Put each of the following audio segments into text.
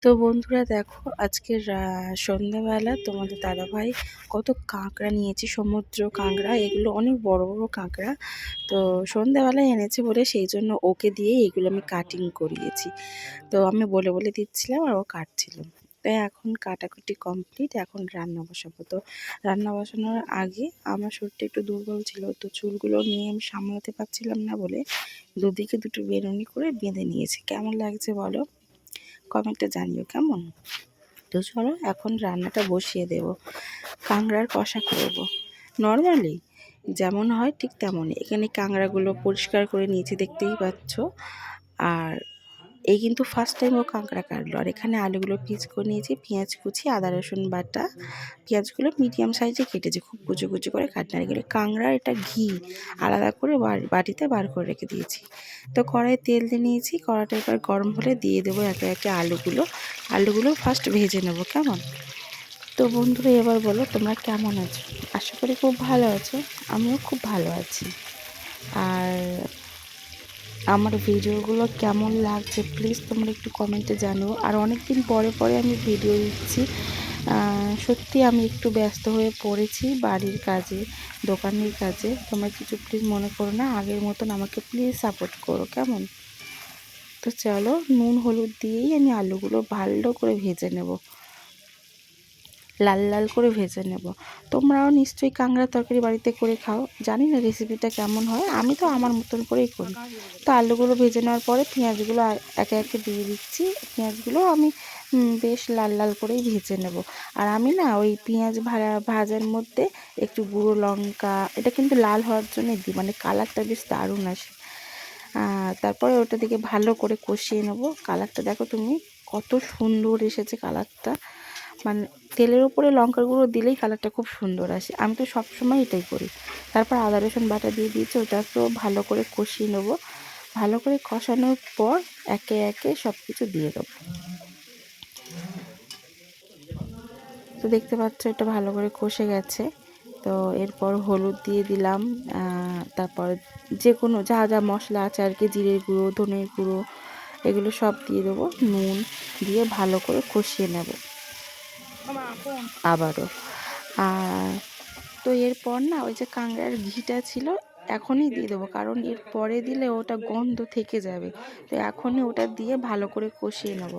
তো বন্ধুরা দেখো আজকে সন্ধ্যাবেলা তোমাদের দাদাভাই কত কাঁকড়া নিয়েছি, সমুদ্র কাঁকড়া, এগুলো অনেক বড় বড় কাঁকড়া। তো সন্ধ্যাবেলায় এনেছে বলে সেই জন্য ওকে দিয়ে এগুলো আমি কাটিং করিয়েছি। তো আমি বলে বলে দিচ্ছিলাম আর ও কাটছিল। তাই এখন কাটাকুটি কমপ্লিট, এখন রান্না বসাবো। তো রান্না বসানোর আগে আমার শরীরটা একটু দুর্বল ছিল, তো চুলগুলো নিয়ে আমি সামলাতে পারছিলাম না বলে দুদিকে দুটো বেনুনি করে বেঁধে নিয়েছি। কেমন লাগছে বলো, কমেন্টে জানিও কেমন। তো চলো এখন রান্নাটা বসিয়ে দেব। কাঁকড়ার কষা করব নর্মালি যেমন হয় ঠিক তেমনই। এখানে কাঁকড়াগুলো পরিষ্কার করে নিয়েছি, দেখতেই পাচ্ছ। আর এই কিন্তু ফার্স্ট টাইম ও কাঁকড়া কাটলো। আর এখানে আলুগুলো পিস করে নিয়েছি, পেঁয়াজ কুচি, আদা রসুন বাটা। পেঁয়াজগুলো মিডিয়াম সাইজে কেটেছি, খুব কুচি কুচি করে কাটনা। এগুলো কাঁকড়া, এটা ঘি আলাদা করে বাটিতে বার করে রেখে দিয়েছি। তো কড়াই তেল দিয়ে নিয়েছি, কড়াইটা এবার গরম হলে দিয়ে দেবো একে একে আলুগুলো ফার্স্ট ভেজে নেব কেমন। তো বন্ধুরা এবার বলো তোমরা কেমন আছো, আশা করি খুব ভালো আছো। আমিও খুব ভালো আছি। আর আমার ভিডিওগুলো কেমন লাগছে প্লিজ তোমরা একটু কমেন্টে জানিও। আর অনেক দিন পরে পরে আমি ভিডিও দিচ্ছি, সত্যি আমি একটু ব্যস্ত হয়ে পড়েছি বাড়ির কাজে, দোকানের কাজে। তোমরা কিছু প্লিজ মনে করো না, আগের মতন আমাকে প্লিজ সাপোর্ট করো কেমন। তো চলো নুন হলুদ দিয়েই আমি আলুগুলো ভালো করে ভেজে নেব, লাল লাল করে ভেজে নেব। তোমরাও নিশ্চয়ই কাঁকড়া তরকারি বাড়িতে করে খাও, জানি না রেসিপিটা কেমন হয়, আমি তো আমার মতন করেই করি। তো আলুগুলো ভেজে নেওয়ার পরে পেঁয়াজগুলো একে একে দিয়ে দিচ্ছি। পেঁয়াজগুলো আমি বেশ লাল লাল করেই ভেজে নেব। আর আমি না ওই পেঁয়াজ ভাজার মধ্যে একটু গুঁড়ো লঙ্কা, এটা কিন্তু লাল হওয়ার জন্য দিই, মানে কালারটা বেশ দারুণ আসে। তারপরে ওটা দিকে ভালো করে কষিয়ে নেব। কালারটা দেখো তুমি কত সুন্দর এসেছে কালারটা, মানে তেলের উপরে লঙ্কার গুঁড়ো দিলেই কালারটা খুব সুন্দর আসে। আমি তো সবসময় এটাই করি। তারপর আদা রসুন বাটা দিয়ে দিয়েছি, ওটাকেও ভালো করে কষিয়ে নেব। ভালো করে কষানোর পর একে একে সব কিছু দিয়ে দেবো। তো দেখতে পাচ্ছ এটা ভালো করে কষে গেছে। তো এরপর হলুদ দিয়ে দিলাম, তারপর যে কোনো যা যা মশলা আছে আর কি, জিরের গুঁড়ো, ধনের গুঁড়ো, এগুলো সব দিয়ে দেবো। নুন দিয়ে ভালো করে কষিয়ে নেব আবারও। আর তো এরপর না ওই যে কাঁকড়ার ঘিটা ছিল এখনই দিয়ে দেবো, কারণ এর পরে দিলে ওটা গন্ধ থেকে যাবে। তো এখনই ওটা দিয়ে ভালো করে কষিয়ে নেব,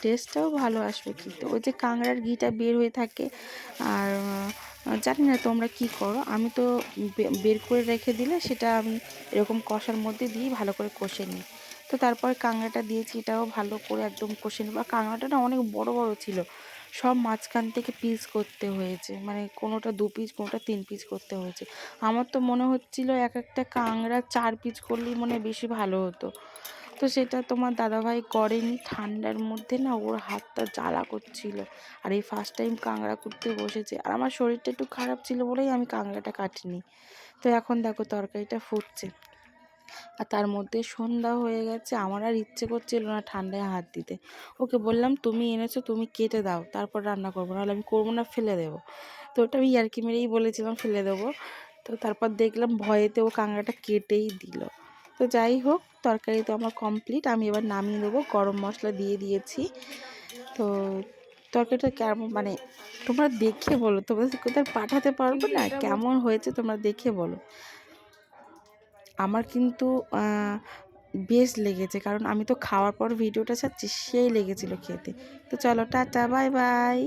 টেস্টটাও ভালো আসবে। কিন্তু ওই যে কাঁকড়ার ঘিটা বের হয়ে থাকে। আর জানি না তোমরা কি করো, আমি তো বের করে রেখে দিলে সেটা আমি এরকম কষার মধ্যে দিয়ে ভালো করে কষে নিই। তো তারপর কাঁকড়াটা দিয়েছি, এটাও ভালো করে একদম কষে নেব। আর কাঁকড়াটা না অনেক বড় বড় ছিল, সব মাঝখান থেকে পিস করতে হয়েছে, মানে কোনোটা 2 পিস, কোনোটা 3 পিস করতে হয়েছে। আমার তো মনে হচ্ছিল এক একটা কাঁকড়া 4 পিস করলেই মনে হয় বেশি ভালো হতো। তো সেটা তোমার দাদাভাই করেনি, ঠান্ডার মধ্যে না ওর হাতটা জ্বালা করছিল। আর এই ফার্স্ট টাইম কাঁকড়া করতে বসেছে, আর আমার শরীরটা একটু খারাপ ছিল বলেই আমি কাঁকড়াটা কাটিনি। তো এখন দেখো তরকারিটা ফুটছে, আর তার মধ্যে সন্ধ্যা হয়ে গেছে। আমার আর ইচ্ছে করছিল না ঠান্ডায় হাত দিতে। ওকে বললাম তুমি এনেছো, তুমি কেটে দাও, তারপর রান্না করবো, নাহলে আমি করবো না, ফেলে দেবো। তো ওটা আমি ইয়ার্কি মেরেই বলেছিলাম ফেলে দেবো। তো তারপর দেখলাম ভয়েতে ও কাঁকড়াটা কেটেই দিল। তো যাই হোক, তরকারি তো আমার কমপ্লিট, আমি এবার নামিয়ে দেবো। গরম মশলা দিয়ে দিয়েছি। তো তরকারিটা কেমন, মানে তোমরা দেখে বলো, তোমরা কোথাও পাঠাতে পারবে না, কেমন হয়েছে তোমরা দেখে বলো। আমার কিন্তু বেশ লেগেছে, কারণ আমি তো খাওয়ার পর ভিডিওটা ছাড়ছি, সেই লেগেছিল খেতে। তো চলো টাটা, বাই বাই।